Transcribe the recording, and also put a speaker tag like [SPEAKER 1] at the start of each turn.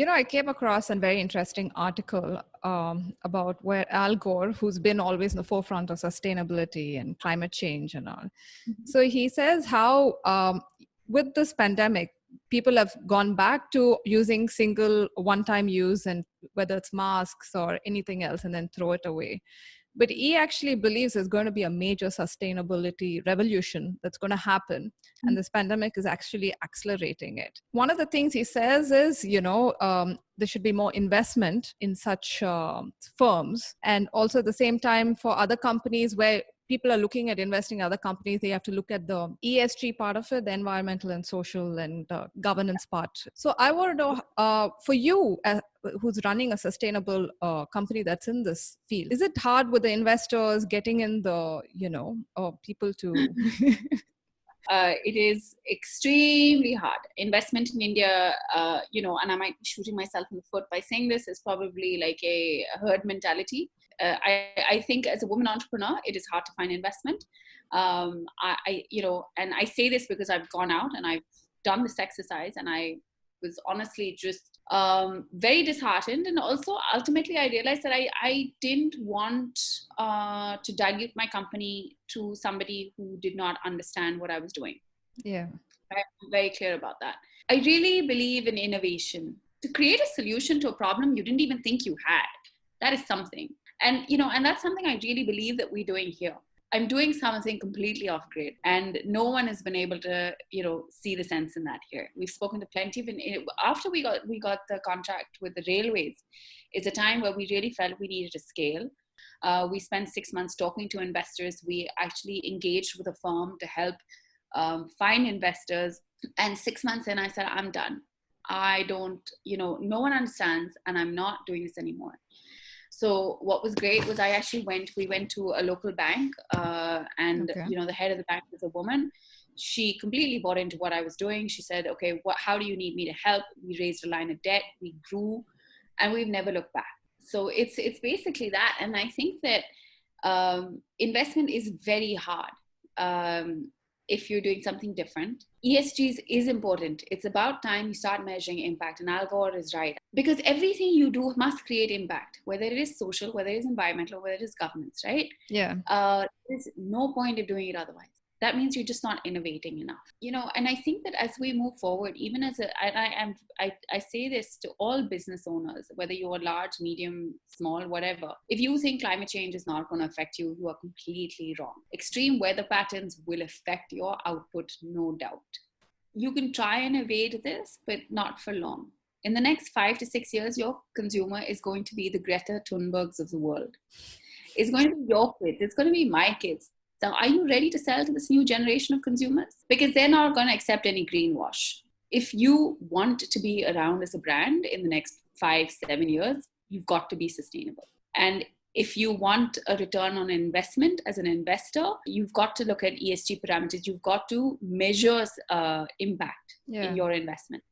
[SPEAKER 1] I came across a very interesting article about where Al Gore, who's been always in the forefront of sustainability and climate change and all. So he says how with this pandemic, people have gone back to using single one-time use, and whether it's masks or anything else, and then throw it away. But he actually believes there's going to be a major sustainability revolution that's going to happen. And this pandemic is actually accelerating it. One of the things he says is, there should be more investment in such firms. And also at the same time, for other companies where people are looking at investing in other companies, they have to look at the ESG part of it, the environmental and social and governance part. So I want to know, for you, who's running a sustainable company that's in this field, is it hard with the investors getting in the, people to...
[SPEAKER 2] It is extremely hard. Investment in India, and I might be shooting myself in the foot by saying this, is probably like a herd mentality. I think as a woman entrepreneur, it is hard to find investment. And I say this because I've gone out and I've done this exercise, and I was honestly just very disheartened. And also ultimately I realized that I didn't want to dilute my company to somebody who did not understand what I was doing.
[SPEAKER 1] Yeah.
[SPEAKER 2] I'm very clear about that. I really believe in innovation. To create a solution to a problem you didn't even think you had, that is something. And, and that's something I really believe that we're doing here. I'm doing something completely off grid, and no one has been able to, see the sense in that here. We've spoken to plenty of, after we got the contract with the railways, is a time where we really felt we needed to scale. We spent 6 months talking to investors. We actually engaged with a firm to help find investors. And 6 months in, I said, I'm done. I don't, no one understands, and I'm not doing this anymore. So what was great was we went to a local bank and,
[SPEAKER 1] Okay.
[SPEAKER 2] The head of the bank was a woman. She completely bought into what I was doing. She said, okay, how do you need me to help? We raised a line of debt, we grew, and we've never looked back. So it's basically that. And I think that investment is very hard if you're doing something different. ESG is important. It's about time you start measuring impact. And Al Gore is right. Because everything you do must create impact, whether it is social, whether it is environmental, whether it is governance, right?
[SPEAKER 1] Yeah.
[SPEAKER 2] There's no point of doing it otherwise. That means you're just not innovating enough, and I think that as we move forward, even I say this to all business owners, whether you're large, medium, small, whatever, if you think climate change is not going to affect you, you are completely wrong. Extreme weather patterns will affect your output, no doubt. You can try and evade this, but not for long. In the next 5 to 6 years, your consumer is going to be the Greta Thunbergs of the world. It's going to be your kids. It's going to be my kids. So are you ready to sell to this new generation of consumers? Because they're not going to accept any greenwash. If you want to be around as a brand in the next 5-7 years, you've got to be sustainable. And if you want a return on investment as an investor, you've got to look at ESG parameters. You've got to measure impact in your investment.